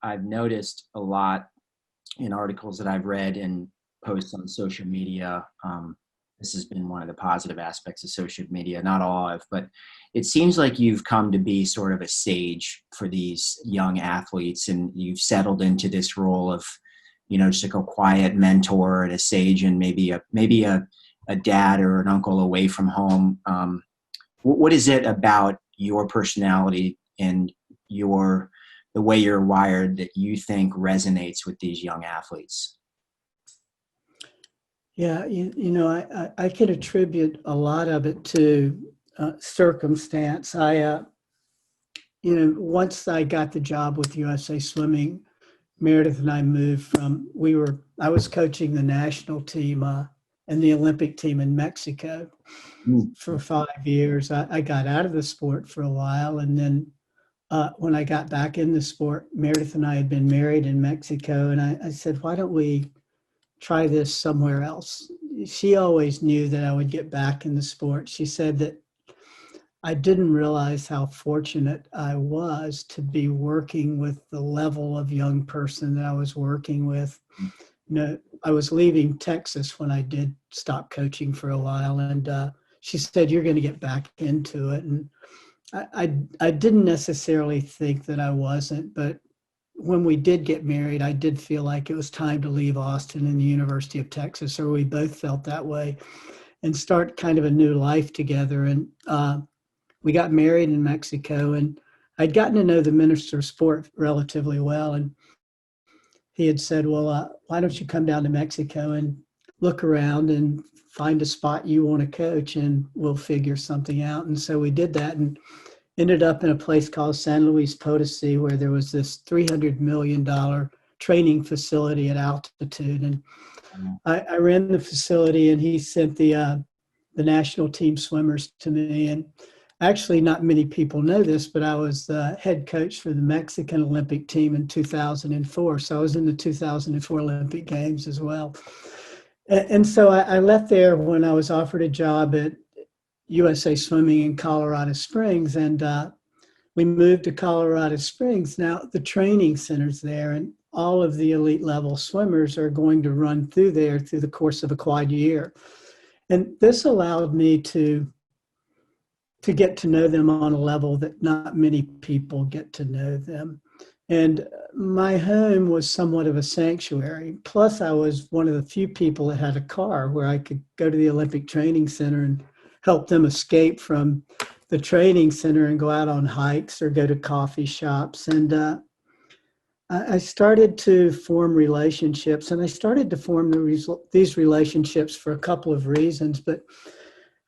I've noticed a lot in articles that I've read and posts on social media. This has been one of the positive aspects of social media, not all of, but it seems like you've come to be sort of a sage for these young athletes, and you've settled into this role of, just like a quiet mentor and a sage, and maybe a dad or an uncle away from home. What is it about your personality and the way you're wired that you think resonates with these young athletes? Yeah, I can attribute a lot of it to circumstance. Once I got the job with USA Swimming, Meredith and I moved I was coaching the national team and the Olympic team in Mexico Mm. for 5 years. I got out of the sport for a while, and then when I got back in the sport, Meredith and I had been married in Mexico, and I said, why don't we try this somewhere else? She always knew that I would get back in the sport. She said that I didn't realize how fortunate I was to be working with the level of young person that I was working with. I was leaving Texas when I did stop coaching for a while, and she said, you're going to get back into it. And I didn't necessarily think that I wasn't, but when we did get married, I did feel like it was time to leave Austin and the University of Texas, or we both felt that way, and start kind of a new life together. And we got married in Mexico, and I'd gotten to know the minister of sport relatively well. And he had said, well, why don't you come down to Mexico and look around and find a spot you want to coach, and we'll figure something out. And so we did that, and ended up in a place called San Luis Potosi, where there was this $300 million training facility at altitude. And I ran the facility, and he sent the national team swimmers to me. And actually, not many people know this, but I was the head coach for the Mexican Olympic team in 2004. So I was in the 2004 Olympic Games as well. And so I left there when I was offered a job at USA Swimming in Colorado Springs, and we moved to Colorado Springs. Now, the training center's there, and all of the elite level swimmers are going to run through there through the course of a quad year. And this allowed me to get to know them on a level that not many people get to know them. And my home was somewhat of a sanctuary. Plus, I was one of the few people that had a car where I could go to the Olympic Training Center and help them escape from the training center and go out on hikes or go to coffee shops. And I started to form relationships, and I started to form these relationships for a couple of reasons. But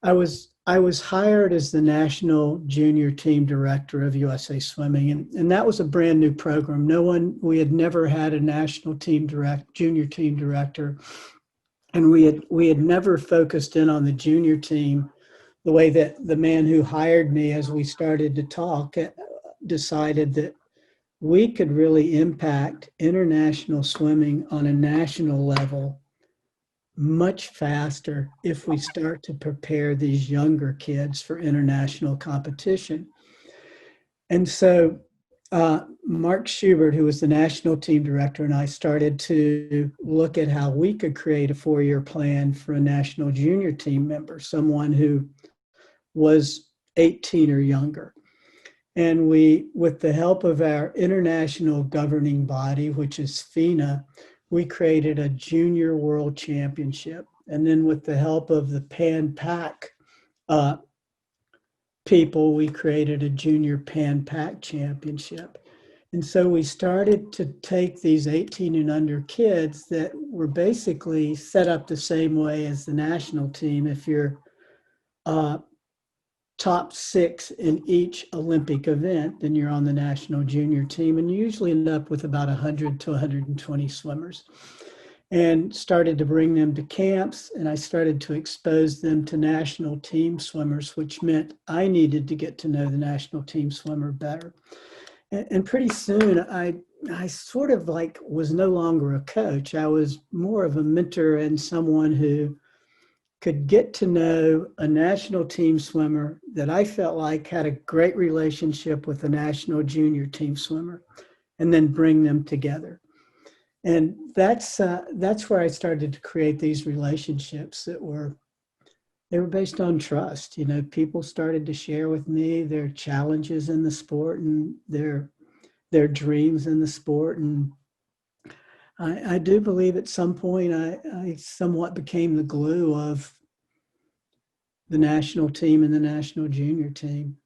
I was hired as the national junior team director of USA Swimming, and that was a brand new program. We had never had a national junior team director, and we had never focused in on the junior team the way that the man who hired me, as we started to talk, decided that we could really impact international swimming on a national level much faster if we start to prepare these younger kids for international competition. And so Mark Schubert, who was the national team director, and I started to look at how we could create a 4-year plan for a national junior team member, someone who was 18 or younger. And we, with the help of our international governing body, which is FINA, we created a junior world championship. And then with the help of the Pan-Pac people, we created a junior Pan-Pac championship. And so we started to take these 18 and under kids that were basically set up the same way as the national team. If you're top 6 in each Olympic event, then you're on the national junior team, and you usually end up with about 100 to 120 swimmers. And started to bring them to camps, and I started to expose them to national team swimmers, which meant I needed to get to know the national team swimmer better. And pretty soon I sort of like was no longer a coach. I was more of a mentor and someone who could get to know a national team swimmer that I felt like had a great relationship with a national junior team swimmer. and then bring them together. And that's where I started to create these relationships they were based on trust. You know, people started to share with me their challenges in the sport and their dreams in the sport. And I do believe at some point I somewhat became the glue of the national team and the national junior team.